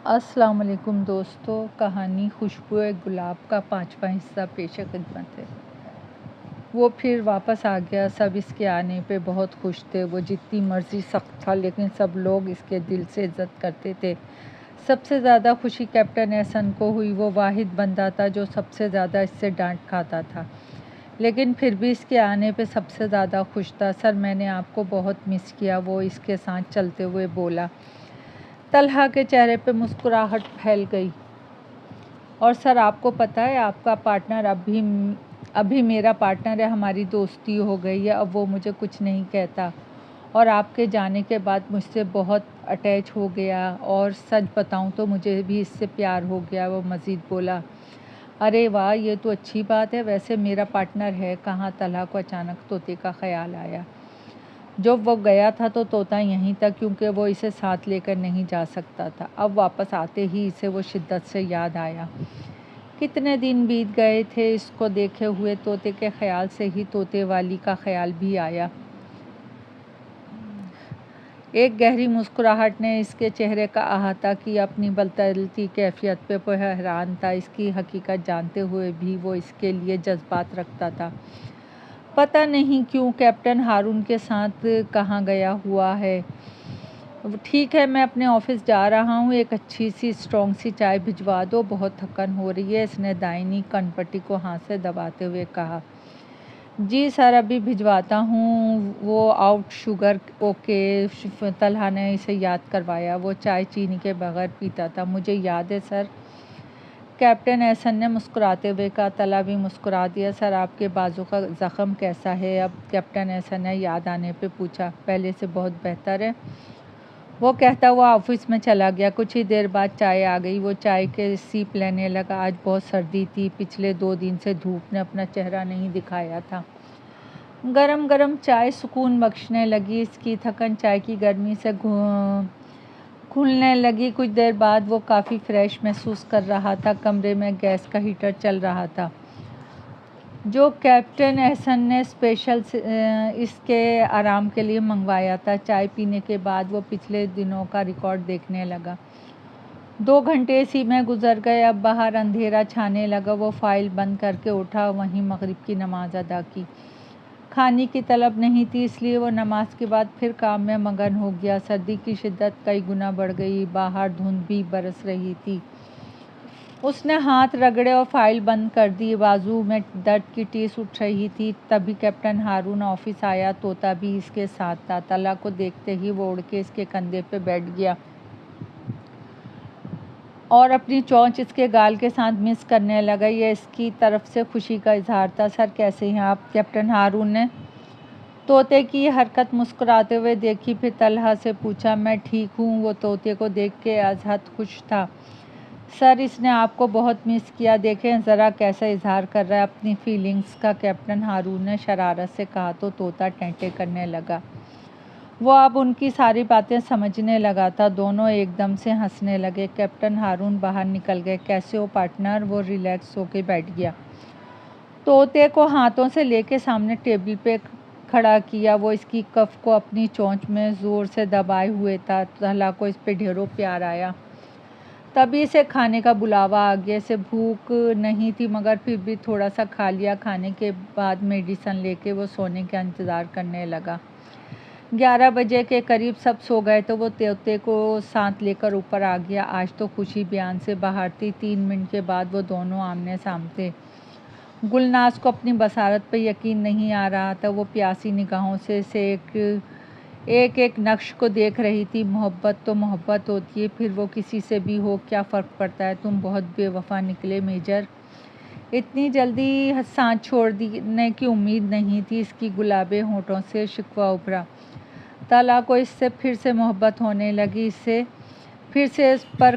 السلام علیکم دوستو، کہانی خوشبو گلاب کا 5واں حصہ پیش خدمت ہے۔ وہ پھر واپس آ گیا۔ سب اس کے آنے پہ بہت خوش تھے۔ وہ جتنی مرضی سخت تھا لیکن سب لوگ اس کے دل سے عزت کرتے تھے۔ سب سے زیادہ خوشی کیپٹن احسن کو ہوئی۔ وہ واحد بندہ تھا جو سب سے زیادہ اس سے ڈانٹ کھاتا تھا، لیکن پھر بھی اس کے آنے پہ سب سے زیادہ خوش تھا۔ سر، میں نے آپ کو بہت مس کیا، وہ اس کے ساتھ چلتے ہوئے بولا۔ طلحہ کے چہرے پہ مسکراہٹ پھیل گئی۔ اور سر، آپ کو پتہ ہے آپ کا پارٹنر ابھی میرا پارٹنر ہے، ہماری دوستی ہو گئی ہے، اب وہ مجھے کچھ نہیں کہتا اور آپ کے جانے کے بعد مجھ سے بہت اٹیچ ہو گیا، اور سچ بتاؤں تو مجھے بھی اس سے پیار ہو گیا۔ وہ مزید بولا۔ ارے واہ، یہ تو اچھی بات ہے۔ ویسے میرا پارٹنر ہے کہاں؟ طلحہ کو اچانک طوطے کا خیال آیا۔ جب وہ گیا تھا تو طوطا یہیں تھا، کیونکہ وہ اسے ساتھ لے کر نہیں جا سکتا تھا۔ اب واپس آتے ہی اسے وہ شدت سے یاد آیا۔ کتنے دن بیت گئے تھے اس کو دیکھے ہوئے۔ طوطے کے خیال سے ہی طوطے والی کا خیال بھی آیا۔ ایک گہری مسکراہٹ نے اس کے چہرے کا احاطہ کیا۔ اپنی بدلتی کیفیت پہ وہ حیران تھا۔ اس کی حقیقت جانتے ہوئے بھی وہ اس کے لیے جذبات رکھتا تھا۔ پتہ نہیں کیوں کیپٹن ہارون کے ساتھ کہاں گیا ہوا ہے۔ ٹھیک ہے، میں اپنے آفس جا رہا ہوں، ایک اچھی سی اسٹرانگ سی چائے بھجوا دو، بہت تھکن ہو رہی ہے۔ اس نے دائنی کن پٹی کو ہاتھ سے دباتے ہوئے کہا۔ جی سر، ابھی بھجواتا ہوں۔ وہ آؤٹ شوگر اوکے، طلحہ نے اسے یاد کروایا۔ وہ چائے چینی کے بغیر پیتا تھا۔ مجھے یاد ہے سر، کیپٹن احسن نے مسکراتے ہوئے کہا۔ طلحہ بھی مسکرا دیا۔ سر، آپ کے بازو کا زخم کیسا ہے اب؟ کیپٹن احسن نے یاد آنے پہ پوچھا۔ پہلے سے بہت بہتر ہے، وہ کہتا ہوا آفس میں چلا گیا۔ کچھ ہی دیر بعد چائے آ گئی۔ وہ چائے کے سیپ لینے لگا۔ آج بہت سردی تھی، پچھلے 2 دن سے دھوپ نے اپنا چہرہ نہیں دکھایا تھا۔ گرم گرم چائے سکون بخشنے لگی۔ اس کی تھکن چائے کی گرمی سے کھلنے لگی۔ کچھ دیر بعد وہ کافی فریش محسوس کر رہا تھا۔ کمرے میں گیس کا ہیٹر چل رہا تھا جو کیپٹن احسن نے اسپیشل اس کے آرام کے لیے منگوایا تھا۔ چائے پینے کے بعد وہ پچھلے دنوں کا ریکارڈ دیکھنے لگا۔ 2 گھنٹے اسی میں گزر گئے۔ اب باہر اندھیرا چھانے لگا۔ وہ فائل بند کر کے اٹھا، وہیں مغرب کی نماز ادا کی۔ کھانے کی طلب نہیں تھی، اس لیے وہ نماز کے بعد پھر کام میں مگن ہو گیا۔ سردی کی شدت کئی گنا بڑھ گئی، باہر دھند بھی برس رہی تھی۔ اس نے ہاتھ رگڑے اور فائل بند کر دی۔ بازو میں درد کی ٹیس اٹھ رہی تھی۔ تبھی کیپٹن ہارون آفس آیا۔ طوطا بھی اس کے ساتھ تھا۔ طلحہ کو دیکھتے ہی وہ اڑ کے اس کے کندھے پہ بیٹھ گیا اور اپنی چونچ اس کے گال کے ساتھ مس کرنے لگا۔ یہ اس کی طرف سے خوشی کا اظہار تھا۔ سر، کیسے ہیں آپ؟ کیپٹن ہارون نے طوطے کی یہ حرکت مسکراتے ہوئے دیکھی، پھر طلحہ سے پوچھا۔ میں ٹھیک ہوں۔ وہ طوطے کو دیکھ کے از حد خوش تھا۔ سر، اس نے آپ کو بہت مس کیا، دیکھیں ذرا کیسا اظہار کر رہا ہے اپنی فیلنگز کا۔ کیپٹن ہارون نے شرارت سے کہا تو طوطا ٹینٹے کرنے لگا۔ وہ اب ان کی ساری باتیں سمجھنے لگا تھا۔ دونوں ایک دم سے ہنسنے لگے۔ کیپٹن ہارون باہر نکل گئے۔ کیسے ہو پارٹنر؟ وہ ریلیکس ہو کے بیٹھ گیا۔ طوطے کو ہاتھوں سے لے کے سامنے ٹیبل پہ کھڑا کیا۔ وہ اس کی کف کو اپنی چونچ میں زور سے دبائے ہوئے تھا۔ طلحہ کو اس پہ ڈھیروں پیار آیا۔ تبھی اسے کھانے کا بلاوا آ گیا۔ اسے بھوک نہیں تھی مگر پھر بھی تھوڑا سا کھا لیا۔ کھانے کے بعد میڈیسن لے کے وہ سونے کا انتظار کرنے لگا۔ 11 بجے کے قریب سب سو گئے تو وہ طوطے کو ساتھ لے کر اوپر آ گیا۔ آج تو خوشی بیان سے باہر تھی۔ 3 منٹ کے بعد وہ دونوں آمنے سامنے تھے۔ گلناز کو اپنی بصارت پہ یقین نہیں آ رہا تھا۔ وہ پیاسی نگاہوں سے ایک نقش کو دیکھ رہی تھی۔ محبت تو محبت ہوتی ہے، پھر وہ کسی سے بھی ہو، کیا فرق پڑتا ہے؟ تم بہت بے وفا نکلے میجر۔ اتنی جلدی ساتھ چھوڑنے کی امید نہیں تھی۔ اس کی گلابے ہونٹوں سے شکوہ ابھرا۔ طلحہ کو اس سے پھر سے محبت ہونے لگی۔ پھر سے اس پر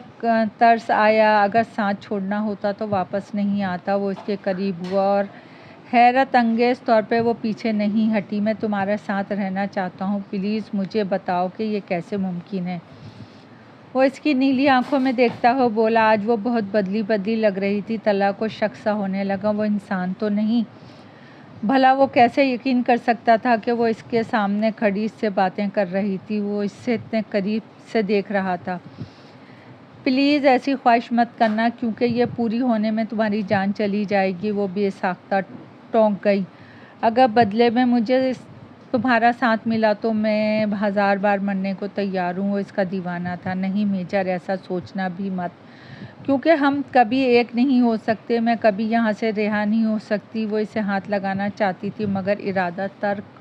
ترس آیا۔ اگر ساتھ چھوڑنا ہوتا تو واپس نہیں آتا۔ وہ اس کے قریب ہوا اور حیرت انگیز طور پہ وہ پیچھے نہیں ہٹی۔ میں تمہارے ساتھ رہنا چاہتا ہوں، پلیز مجھے بتاؤ کہ یہ کیسے ممکن ہے؟ وہ اس کی نیلی آنکھوں میں دیکھتا ہوا بولا۔ آج وہ بہت بدلی لگ رہی تھی۔ طلحہ کو شک سا ہونے لگا، وہ انسان تو نہیں؟ بھلا وہ کیسے یقین کر سکتا تھا کہ وہ اس کے سامنے کھڑی اس سے باتیں کر رہی تھی؟ وہ اس سے اتنے قریب سے دیکھ رہا تھا۔ پلیز ایسی خواہش مت کرنا کیونکہ یہ پوری ہونے میں تمہاری جان چلی جائے گی۔ وہ بے ساختہ ٹونک گئی۔ اگر بدلے میں مجھے تمہارا ساتھ ملا تو میں 1000 بار مرنے کو تیار ہوں۔ وہ اس کا دیوانہ تھا۔ نہیں میجر، ایسا سوچنا بھی مت، کیونکہ ہم کبھی ایک نہیں ہو سکتے۔ میں کبھی یہاں سے رہا نہیں ہو سکتی۔ وہ اسے ہاتھ لگانا چاہتی تھی مگر ارادہ ترک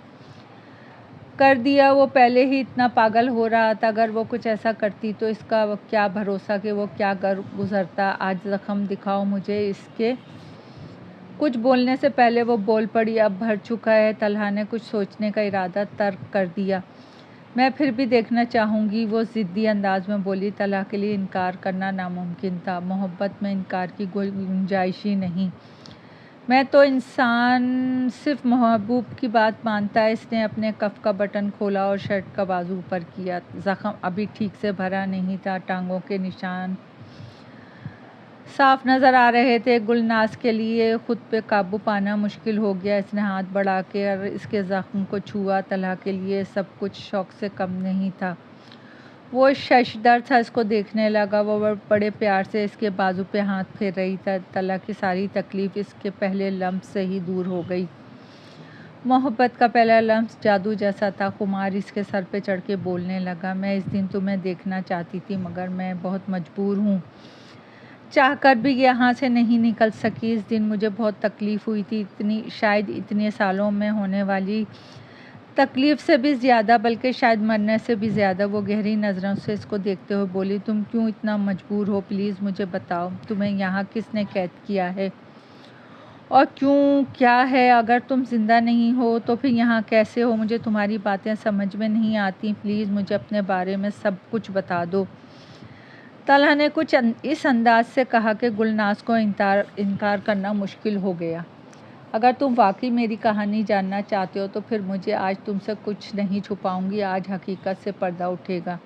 کر دیا۔ وہ پہلے ہی اتنا پاگل ہو رہا تھا، اگر وہ کچھ ایسا کرتی تو اس کا کیا بھروسہ کہ وہ کیا گزرتا۔ آج زخم دکھاؤ مجھے۔ اس کے کچھ بولنے سے پہلے وہ بول پڑی، اب بھر چکا ہے۔ طلحہ نے کچھ سوچنے کا ارادہ ترک کر دیا۔ میں پھر بھی دیکھنا چاہوں گی، وہ ضدی انداز میں بولی۔ طلحہ کے لیے انکار کرنا ناممکن تھا۔ محبت میں انکار کی گنجائش ہی نہیں۔ میں تو انسان صرف محبوب کی بات مانتا ہے۔ اس نے اپنے کف کا بٹن کھولا اور شرٹ کا بازو اوپر کیا۔ زخم ابھی ٹھیک سے بھرا نہیں تھا، ٹانگوں کے نشان صاف نظر آ رہے تھے۔ گلناز کے لیے خود پہ قابو پانا مشکل ہو گیا۔ اس نے ہاتھ بڑھا کر اس کے زخم کو چھوا۔ طلحہ کے لیے سب کچھ شوق سے کم نہیں تھا۔ وہ ششدر تھا، اس کو دیکھنے لگا۔ وہ بڑے پیار سے اس کے بازو پہ ہاتھ پھیر رہی تھی۔ طلحہ کی ساری تکلیف اس کے پہلے لمس سے ہی دور ہو گئی۔ محبت کا پہلا لمس جادو جیسا تھا۔ خمار اس کے سر پہ چڑھ کے بولنے لگا، میں اس دن تمہیں دیکھنا چاہتی تھی مگر میں بہت مجبور ہوں، چاہ کر بھی یہاں سے نہیں نکل سکی۔ اس دن مجھے بہت تکلیف ہوئی تھی، شاید اتنے سالوں میں ہونے والی تکلیف سے بھی زیادہ، بلکہ شاید مرنے سے بھی زیادہ۔ وہ گہری نظروں سے اس کو دیکھتے ہوئے بولی، تم کیوں اتنا مجبور ہو؟ پلیز مجھے بتاؤ، تمہیں یہاں کس نے قید کیا ہے اور کیوں؟ کیا ہے؟ اگر تم زندہ نہیں ہو تو پھر یہاں کیسے ہو؟ مجھے تمہاری باتیں سمجھ میں نہیں آتی۔ پلیز مجھے اپنے بارے میں سب کچھ بتا دو۔ طلحہ نے کچھ اس انداز سے کہا کہ گلناز کو انکار کرنا مشکل ہو گیا۔ اگر تم واقعی میری کہانی جاننا چاہتے ہو تو پھر مجھے آج تم سے کچھ نہیں چھپاؤں گی۔ آج حقیقت سے پردہ اٹھے گا۔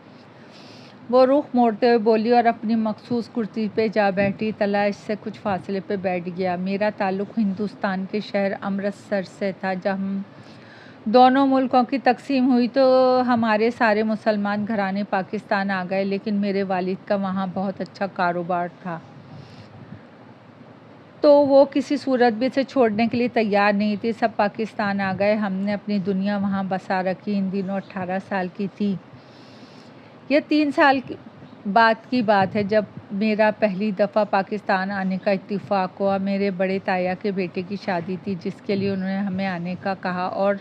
وہ رخ موڑتے ہوئے بولی اور اپنی مخصوص کرسی پہ جا بیٹھی۔ طلحہ اس سے کچھ فاصلے پہ بیٹھ گیا۔ میرا تعلق ہندوستان کے شہر امرتسر سے تھا۔ جب دونوں ملکوں کی تقسیم ہوئی تو ہمارے سارے مسلمان گھرانے پاکستان آ گئے، لیکن میرے والد کا وہاں بہت اچھا کاروبار تھا تو وہ کسی صورت بھی اسے چھوڑنے کے لیے تیار نہیں تھی۔ سب پاکستان آ گئے، ہم نے اپنی دنیا وہاں بسا رکھی۔ ان دنوں 18 سال کی تھی۔ یہ 3 سال بعد کی بات ہے جب میرا پہلی دفعہ پاکستان آنے کا اتفاق ہوا۔ میرے بڑے تایا کے بیٹے کی شادی تھی جس کے لیے انہوں نے ہمیں آنے کا کہا اور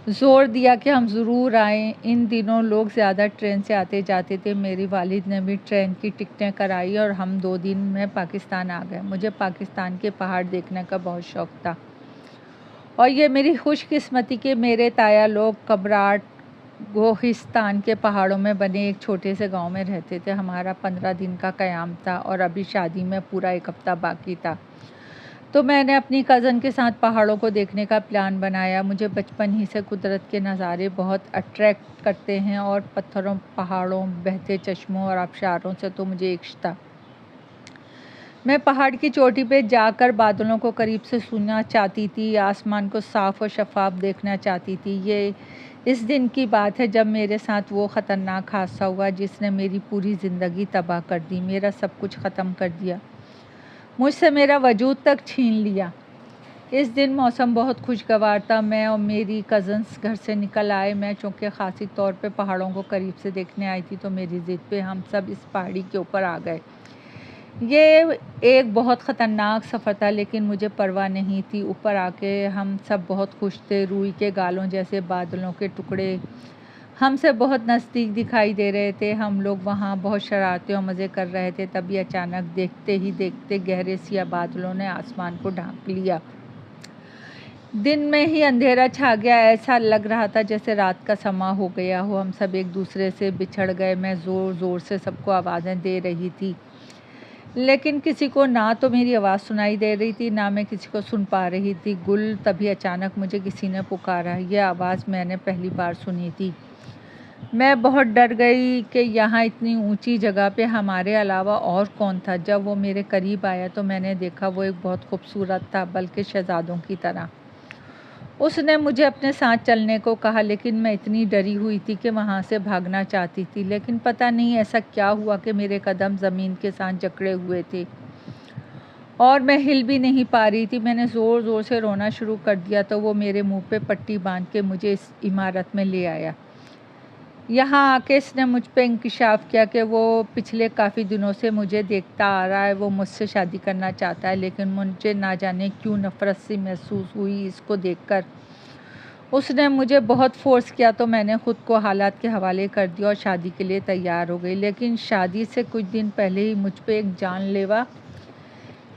زور دیا کہ ہم ضرور آئیں۔ ان دنوں لوگ زیادہ ٹرین سے آتے جاتے تھے۔ میری والد نے بھی ٹرین کی ٹکٹیں کرائی اور ہم 2 دن میں پاکستان آ گئے۔ مجھے پاکستان کے پہاڑ دیکھنے کا بہت شوق تھا اور یہ میری خوش قسمتی کہ میرے تایا لوگ قبرات گوہستان کے پہاڑوں میں بنے ایک چھوٹے سے گاؤں میں رہتے تھے۔ ہمارا 15 دن کا قیام تھا اور ابھی شادی میں پورا 1 ہفتہ باقی تھا، تو میں نے اپنی کزن کے ساتھ پہاڑوں کو دیکھنے کا پلان بنایا۔ مجھے بچپن ہی سے قدرت کے نظارے بہت اٹریکٹ کرتے ہیں اور پتھروں، پہاڑوں، بہتے چشموں اور آبشاروں سے تو مجھے عشق تھا۔ میں پہاڑ کی چوٹی پہ جا کر بادلوں کو قریب سے سننا چاہتی تھی، آسمان کو صاف اور شفاف دیکھنا چاہتی تھی۔ یہ اس دن کی بات ہے جب میرے ساتھ وہ خطرناک حادثہ ہوا جس نے میری پوری زندگی تباہ کر دی، میرا سب کچھ ختم کر دیا، مجھ سے میرا وجود تک چھین لیا۔ اس دن موسم بہت خوشگوار تھا۔ میں اور میری کزنس گھر سے نکل آئے۔ میں چونکہ خاصی طور پہ پہاڑوں کو قریب سے دیکھنے آئی تھی تو میری ضد پہ ہم سب اس پہاڑی کے اوپر آ گئے۔ یہ ایک بہت خطرناک سفر تھا لیکن مجھے پرواہ نہیں تھی۔ اوپر آ کے ہم سب بہت خوش تھے۔ روئی کے گالوں جیسے بادلوں کے ٹکڑے ہم سے بہت نزدیک دکھائی دے رہے تھے۔ ہم لوگ وہاں بہت شرارتیں اور مزے کر رہے تھے۔ تبھی اچانک دیکھتے ہی دیکھتے گہرے سیاہ بادلوں نے آسمان کو ڈھانپ لیا۔ دن میں ہی اندھیرا چھا گیا، ایسا لگ رہا تھا جیسے رات کا سما ہو گیا ہو۔ ہم سب ایک دوسرے سے بچھڑ گئے۔ میں زور زور سے سب کو آوازیں دے رہی تھی لیکن کسی کو نہ تو میری آواز سنائی دے رہی تھی نہ میں کسی کو سن پا رہی تھی۔ گل، تبھی اچانک مجھے کسی نے پکارا۔ یہ آواز میں نے پہلی بار سنی تھی۔ میں بہت ڈر گئی کہ یہاں اتنی اونچی جگہ پہ ہمارے علاوہ اور کون تھا۔ جب وہ میرے قریب آیا تو میں نے دیکھا وہ ایک بہت خوبصورت تھا، بلکہ شہزادوں کی طرح۔ اس نے مجھے اپنے ساتھ چلنے کو کہا، لیکن میں اتنی ڈری ہوئی تھی کہ وہاں سے بھاگنا چاہتی تھی، لیکن پتہ نہیں ایسا کیا ہوا کہ میرے قدم زمین کے ساتھ جکڑے ہوئے تھے اور میں ہل بھی نہیں پا رہی تھی۔ میں نے زور زور سے رونا شروع کر دیا تو وہ میرے منہ پہ پٹی باندھ کے مجھے اس عمارت میں لے آیا۔ یہاں آ کے اس نے مجھ پہ انکشاف کیا کہ وہ پچھلے کافی دنوں سے مجھے دیکھتا آ رہا ہے، وہ مجھ سے شادی کرنا چاہتا ہے، لیکن مجھے نہ جانے کیوں نفرت سی محسوس ہوئی اس کو دیکھ کر۔ اس نے مجھے بہت فورس کیا تو میں نے خود کو حالات کے حوالے کر دیا اور شادی کے لیے تیار ہو گئی، لیکن شادی سے کچھ دن پہلے ہی مجھ پہ ایک جان لیوا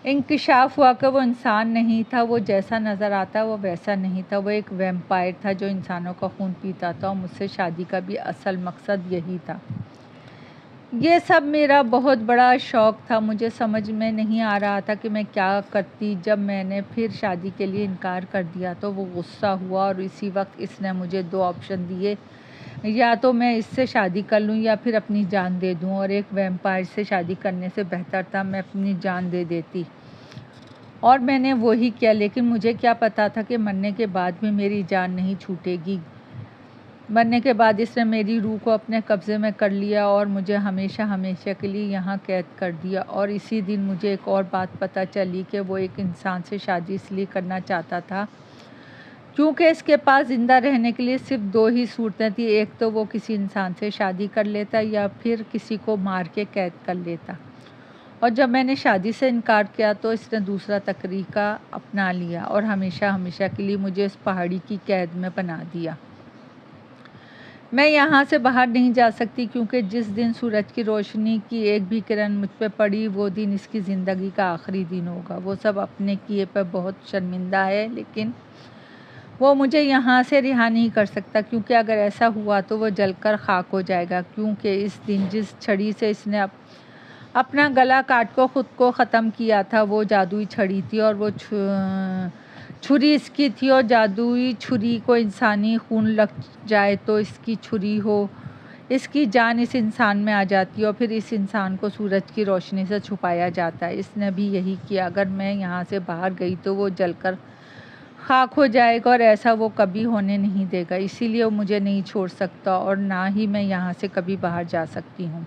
انکشاف ہوا کہ وہ انسان نہیں تھا، وہ جیسا نظر آتا وہ ویسا نہیں تھا، وہ ایک ویمپائر تھا جو انسانوں کا خون پیتا تھا، اور مجھ سے شادی کا بھی اصل مقصد یہی تھا۔ یہ سب میرا بہت بڑا شوق تھا، مجھے سمجھ میں نہیں آ رہا تھا کہ میں کیا کرتی۔ جب میں نے پھر شادی کے لیے انکار کر دیا تو وہ غصہ ہوا اور اسی وقت اس نے مجھے 2 آپشن دیے، یا تو میں اس سے شادی کر لوں یا پھر اپنی جان دے دوں، اور ایک ویمپائر سے شادی کرنے سے بہتر تھا میں اپنی جان دے دیتی، اور میں نے وہی کیا۔ لیکن مجھے کیا پتا تھا کہ مرنے کے بعد بھی میری جان نہیں چھوٹے گی۔ مرنے کے بعد اس نے میری روح کو اپنے قبضے میں کر لیا اور مجھے ہمیشہ ہمیشہ کے لیے یہاں قید کر دیا۔ اور اسی دن مجھے ایک اور بات پتہ چلی کہ وہ ایک انسان سے شادی اس لیے کرنا چاہتا تھا کیونکہ اس کے پاس زندہ رہنے کے لیے صرف 2 ہی صورتیں تھیں، ایک تو وہ کسی انسان سے شادی کر لیتا یا پھر کسی کو مار کے قید کر لیتا۔ اور جب میں نے شادی سے انکار کیا تو اس نے دوسرا طریقہ اپنا لیا اور ہمیشہ ہمیشہ کے لیے مجھے اس پہاڑی کی قید میں بنا دیا۔ میں یہاں سے باہر نہیں جا سکتی کیونکہ جس دن سورج کی روشنی کی ایک بھی کرن مجھ پہ پڑی وہ دن اس کی زندگی کا آخری دن ہوگا۔ وہ سب اپنے کیے پہ بہت شرمندہ ہے، لیکن وہ مجھے یہاں سے رہا نہیں کر سکتا، کیونکہ اگر ایسا ہوا تو وہ جل کر خاک ہو جائے گا، کیونکہ اس دن جس چھڑی سے اس نے اپنا گلا کاٹ کو خود کو ختم کیا تھا وہ جادوئی چھڑی تھی، اور وہ چھری اس کی تھی، اور جادوئی چھری کو انسانی خون لگ جائے تو اس کی چھری ہو، اس کی جان اس انسان میں آ جاتی ہے اور پھر اس انسان کو سورج کی روشنی سے چھپایا جاتا ہے۔ اس نے بھی یہی کیا۔ اگر میں یہاں سے باہر گئی تو وہ جل کر خاک ہو جائے گا اور ایسا وہ کبھی ہونے نہیں دے گا، اسی لیے وہ مجھے نہیں چھوڑ سکتا اور نہ ہی میں یہاں سے کبھی باہر جا سکتی ہوں۔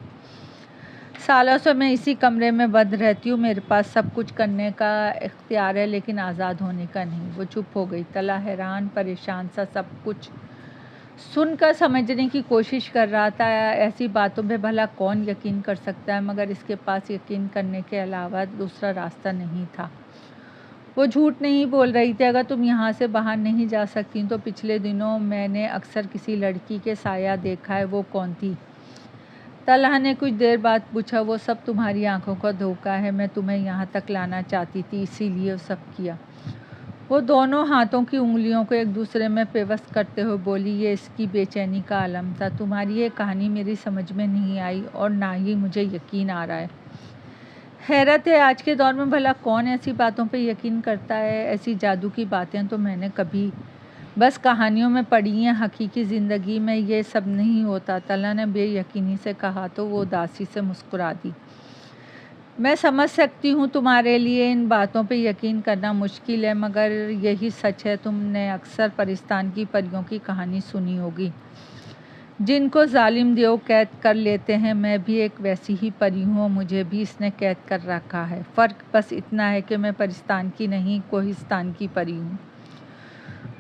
سالوں سے میں اسی کمرے میں بند رہتی ہوں، میرے پاس سب کچھ کرنے کا اختیار ہے لیکن آزاد ہونے کا نہیں۔ وہ چپ ہو گئی۔ طلحہ حیران پریشان سا سب کچھ سن کر سمجھنے کی کوشش کر رہا تھا۔ ایسی باتوں پہ بھلا کون یقین کر سکتا ہے، مگر اس کے پاس یقین کرنے کے علاوہ دوسرا راستہ نہیں تھا۔ وہ جھوٹ نہیں بول رہی تھی۔ اگر تم یہاں سے باہر نہیں جا سکتی تو پچھلے دنوں میں نے اکثر کسی لڑکی کے سایہ دیکھا ہے، وہ کون تھی؟ طلحہ نے کچھ دیر بعد پوچھا۔ وہ سب تمہاری آنکھوں کا دھوکہ ہے، میں تمہیں یہاں تک لانا چاہتی تھی، اسی لیے وہ سب کیا۔ وہ دونوں ہاتھوں کی انگلیوں کو ایک دوسرے میں پیوست کرتے ہوئے بولی، یہ اس کی بے چینی کا عالم تھا۔ تمہاری یہ کہانی میری سمجھ میں نہیں آئی اور نہ ہی مجھے یقین آ رہا ہے۔ حیرت ہے آج کے دور میں بھلا کون ایسی باتوں پہ یقین کرتا ہے؟ ایسی جادو کی باتیں تو میں نے کبھی بس کہانیوں میں پڑھی ہیں، حقیقی زندگی میں یہ سب نہیں ہوتا۔ طلحہ نے بے یقینی سے کہا تو وہ اداسی سے مسکرا دی۔ میں سمجھ سکتی ہوں تمہارے لیے ان باتوں پہ یقین کرنا مشکل ہے، مگر یہی سچ ہے۔ تم نے اکثر پرستان کی پریوں کی کہانی سنی ہوگی جن کو ظالم دیو قید کر لیتے ہیں۔ میں بھی ایک ویسی ہی پری ہوں، مجھے بھی اس نے قید کر رکھا ہے۔ فرق بس اتنا ہے کہ میں پرستان کی نہیں کوہستان کی پری ہوں۔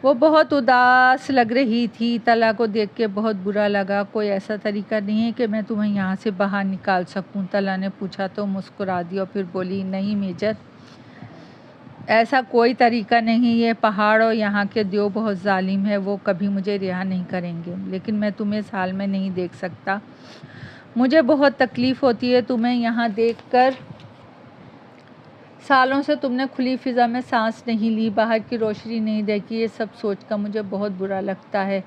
وہ بہت اداس لگ رہی تھی۔ طلحہ کو دیکھ کے بہت برا لگا۔ کوئی ایسا طریقہ نہیں ہے کہ میں تمہیں یہاں سے باہر نکال سکوں؟ طلحہ نے پوچھا تو مسکرا دی اور پھر بولی، نہیں میجر، ایسا کوئی طریقہ نہیں۔ یہ پہاڑ اور یہاں کے دیو بہت ظالم ہے، وہ کبھی مجھے رہا نہیں کریں گے، لیکن میں تمہیں اس حال میں نہیں دیکھ سکتا۔ مجھے بہت تکلیف ہوتی ہے تمہیں یہاں دیکھ کر۔ سالوں سے تم نے کھلی فضا میں سانس نہیں لی، باہر کی روشنی نہیں دیکھی، یہ سب سوچ کر مجھے بہت برا لگتا ہے۔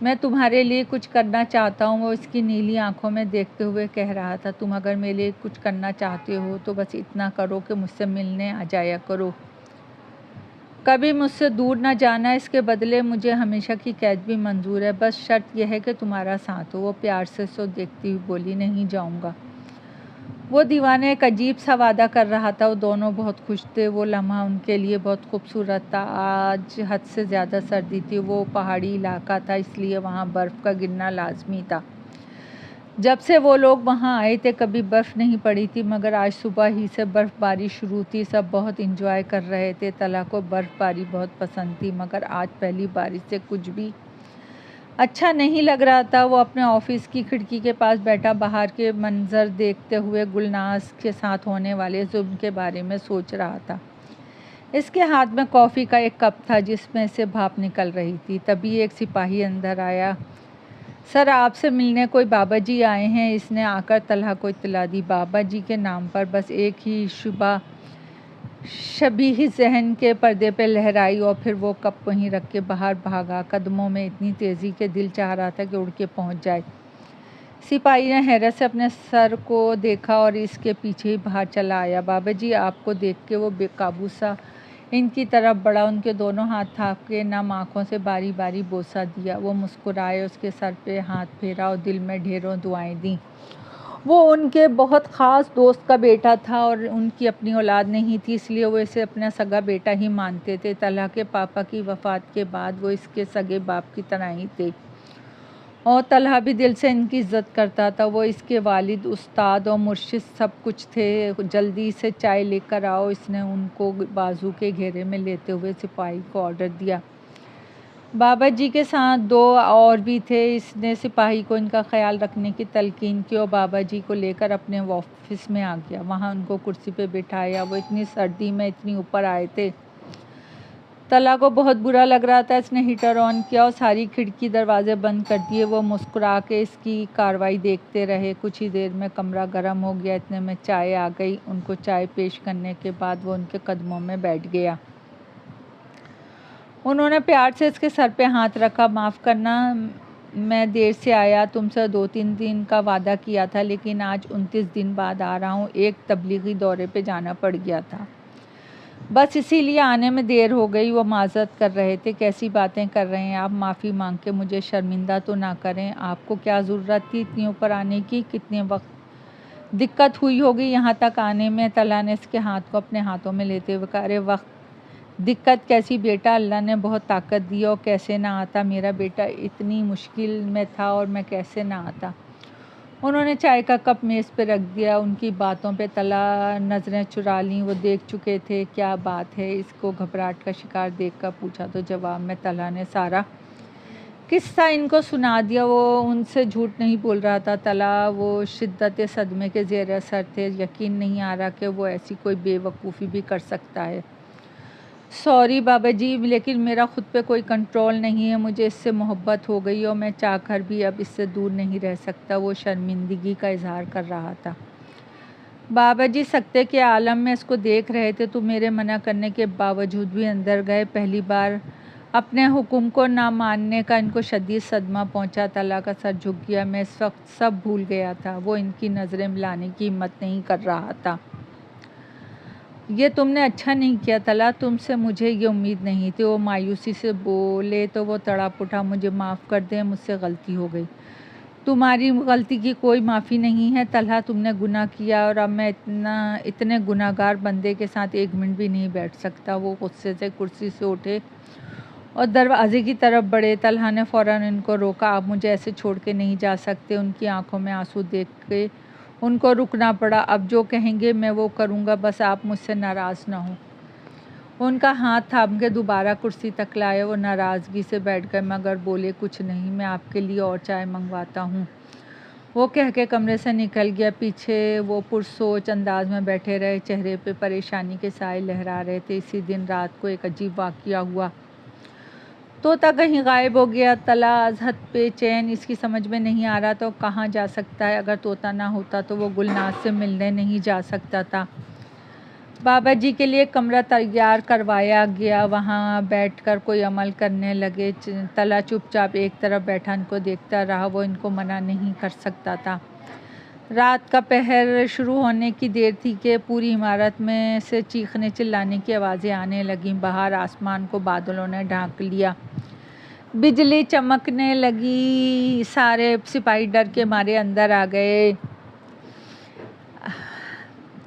میں تمہارے لیے کچھ کرنا چاہتا ہوں، وہ اس کی نیلی آنکھوں میں دیکھتے ہوئے کہہ رہا تھا۔ تم اگر میرے لیے کچھ کرنا چاہتے ہو تو بس اتنا کرو کہ مجھ سے ملنے آ جایا کرو، کبھی مجھ سے دور نہ جانا۔ اس کے بدلے مجھے ہمیشہ کی قید بھی منظور ہے، بس شرط یہ ہے کہ تمہارا ساتھ ہو۔ وہ پیار سے اسے دیکھتی ہوئی بولی، نہیں جاؤں گا۔ وہ دیوانہ ایک عجیب سا وعدہ کر رہا تھا، وہ دونوں بہت خوش تھے، وہ لمحہ ان کے لیے بہت خوبصورت تھا۔ آج حد سے زیادہ سردی تھی، وہ پہاڑی علاقہ تھا اس لیے وہاں برف کا گرنا لازمی تھا۔ جب سے وہ لوگ وہاں آئے تھے کبھی برف نہیں پڑی تھی، مگر آج صبح ہی سے برف باری شروع تھی، سب بہت انجوائے کر رہے تھے۔ طلحہ کو برف باری بہت پسند تھی، مگر آج پہلی بارش سے کچھ بھی اچھا نہیں لگ رہا تھا۔ وہ اپنے آفس کی کھڑکی کے پاس بیٹھا باہر کے منظر دیکھتے ہوئے گلناز کے ساتھ ہونے والے ظلم کے بارے میں سوچ رہا تھا۔ اس کے ہاتھ میں کافی کا ایک کپ تھا جس میں سے بھاپ نکل رہی تھی۔ تبھی ایک سپاہی اندر آیا۔ سر، آپ سے ملنے کوئی بابا جی آئے ہیں، اس نے آ کر طلحہ کو اطلاع دی۔ بابا جی کے نام پر بس ایک ہی شبیہ ذہن کے پردے پہ لہرائی اور پھر وہ کپ وہیں رکھ کے باہر بھاگا، قدموں میں اتنی تیزی کہ دل چاہ رہا تھا کہ اڑ کے پہنچ جائے۔ سپاہی نے حیرت سے اپنے سر کو دیکھا اور اس کے پیچھے ہی باہر چلا آیا۔ بابا جی آپ کو دیکھ کے وہ بے قابو سا ان کی طرف بڑھا، ان کے دونوں ہاتھ تھام کے نم آنکھوں سے باری باری بوسہ دیا۔ وہ مسکرائے، اس کے سر پہ ہاتھ پھیرا اور دل میں ڈھیروں دعائیں دیں۔ وہ ان کے بہت خاص دوست کا بیٹا تھا اور ان کی اپنی اولاد نہیں تھی، اس لیے وہ اسے اپنا سگا بیٹا ہی مانتے تھے۔ طلحہ کے پاپا کی وفات کے بعد وہ اس کے سگے باپ کی طرح ہی تھے اور طلحہ بھی دل سے ان کی عزت کرتا تھا۔ وہ اس کے والد، استاد اور مرشد سب کچھ تھے۔ جلدی سے چائے لے کر آؤ، اس نے ان کو بازو کے گھیرے میں لیتے ہوئے سپاہی کو آرڈر دیا۔ بابا جی کے ساتھ دو اور بھی تھے۔ اس نے سپاہی کو ان کا خیال رکھنے کی تلقین کی اور بابا جی کو لے کر اپنے آفس میں آ گیا۔ وہاں ان کو کرسی پہ بٹھایا۔ وہ اتنی سردی میں اتنی اوپر آئے تھے، طلحہ کو بہت برا لگ رہا تھا۔ اس نے ہیٹر آن کیا اور ساری کھڑکی دروازے بند کر دیے۔ وہ مسکرا کے اس کی کارروائی دیکھتے رہے۔ کچھ ہی دیر میں کمرہ گرم ہو گیا، اتنے میں چائے آ گئی۔ ان کو چائے پیش کرنے کے بعد وہ ان کے قدموں میں بیٹھ گیا۔ انہوں نے پیار سے اس کے سر پہ ہاتھ رکھا۔ معاف کرنا، میں دیر سے آیا، تم سے 2-3 دن کا وعدہ کیا تھا، لیکن آج 29 دن بعد آ رہا ہوں، ایک تبلیغی دورے پہ جانا پڑ گیا تھا، بس اسی لیے آنے میں دیر ہو گئی۔ وہ معذرت کر رہے تھے۔ کیسی باتیں کر رہے ہیں آپ، معافی مانگ کے مجھے شرمندہ تو نہ کریں۔ آپ کو کیا ضرورت تھی اتنی اوپر آنے کی، کتنے وقت دقت ہوئی ہوگی یہاں تک آنے میں۔ طلحہ نے اس کے ہاتھ کو اپنے ہاتھوں میں لیتے ہوئے کہا، ارے وقت دقت کیسی بیٹا، اللہ نے بہت طاقت دی اور کیسے نہ آتا، میرا بیٹا اتنی مشکل میں تھا اور میں کیسے نہ آتا۔ انہوں نے چائے کا کپ میز پہ رکھ دیا۔ ان کی باتوں پہ طلحہ نظریں چرا لیں، وہ دیکھ چکے تھے کیا بات ہے۔ اس کو گھبراہٹ کا شکار دیکھ کر پوچھا تو جواب میں طلحہ نے سارا قصہ ان کو سنا دیا۔ وہ ان سے جھوٹ نہیں بول رہا تھا طلحہ، وہ شدت صدمے کے زیر اثر تھے۔ یقین نہیں آ رہا کہ وہ ایسی کوئی بے وقوفی بھی کر سکتا ہے۔ سوری بابا جی، لیکن میرا خود پہ کوئی کنٹرول نہیں ہے، مجھے اس سے محبت ہو گئی اور میں چاہ کر بھی اب اس سے دور نہیں رہ سکتا۔ وہ شرمندگی کا اظہار کر رہا تھا۔ بابا جی سکتے کے عالم میں اس کو دیکھ رہے تھے تو میرے منع کرنے کے باوجود بھی اندر گئے۔ پہلی بار اپنے حکم کو نہ ماننے کا ان کو شدید صدمہ پہنچا۔ طلحہ کا سر جھک گیا۔ میں اس وقت سب بھول گیا تھا۔ وہ ان کی نظریں ملانے کی ہمت نہیں کر رہا تھا۔ یہ تم نے اچھا نہیں کیا طلحہ، تم سے مجھے یہ امید نہیں تھی۔ وہ مایوسی سے بولے تو وہ تڑپ اٹھا، مجھے معاف کر دیں، مجھ سے غلطی ہو گئی۔ تمہاری غلطی کی کوئی معافی نہیں ہے طلحہ، تم نے گناہ کیا اور اب میں اتنے گناہ گار بندے کے ساتھ ایک منٹ بھی نہیں بیٹھ سکتا۔ وہ غصے سے کرسی سے اٹھے اور دروازے کی طرف بڑھے۔ طلحہ نے فوراً ان کو روکا، آپ مجھے ایسے چھوڑ کے نہیں جا سکتے۔ ان کی آنکھوں میں آنسو دیکھ کے ان کو رکنا پڑا۔ اب جو کہیں گے میں وہ کروں گا، بس آپ مجھ سے ناراض نہ ہوں۔ ان کا ہاتھ تھام کے دوبارہ کرسی تک لائے۔ وہ ناراضگی سے بیٹھ گئے مگر بولے کچھ نہیں۔ میں آپ کے لیے اور چائے منگواتا ہوں، وہ کہہ کے کمرے سے نکل گیا۔ پیچھے وہ پرسوچ انداز میں بیٹھے رہے، چہرے پہ پریشانی کے سائے لہرا رہے تھے۔ اسی دن رات کو ایک عجیب واقعہ ہوا۔ طوطا کہیں غائب ہو گیا۔ طلحہ ازحد بے چین، اس کی سمجھ میں نہیں آ رہا تھا وہ کہاں جا سکتا ہے۔ اگر طوطا نہ ہوتا تو وہ گلناز سے ملنے نہیں جا سکتا تھا۔ بابا جی کے لیے کمرہ تیار کروایا گیا، وہاں بیٹھ کر کوئی عمل کرنے لگے۔ طلحہ چپ چاپ ایک طرف بیٹھا ان کو دیکھتا رہا، وہ ان کو منع نہیں کر سکتا تھا۔ رات کا پہر شروع ہونے کی دیر تھی کہ پوری عمارت میں سے چیخنے چلانے کی آوازیں آنے لگیں۔ باہر آسمان کو بادلوں نے ڈھانک لیا، بجلی چمکنے لگی۔ سارے سپاہی ڈر کے مارے اندر آ گئے۔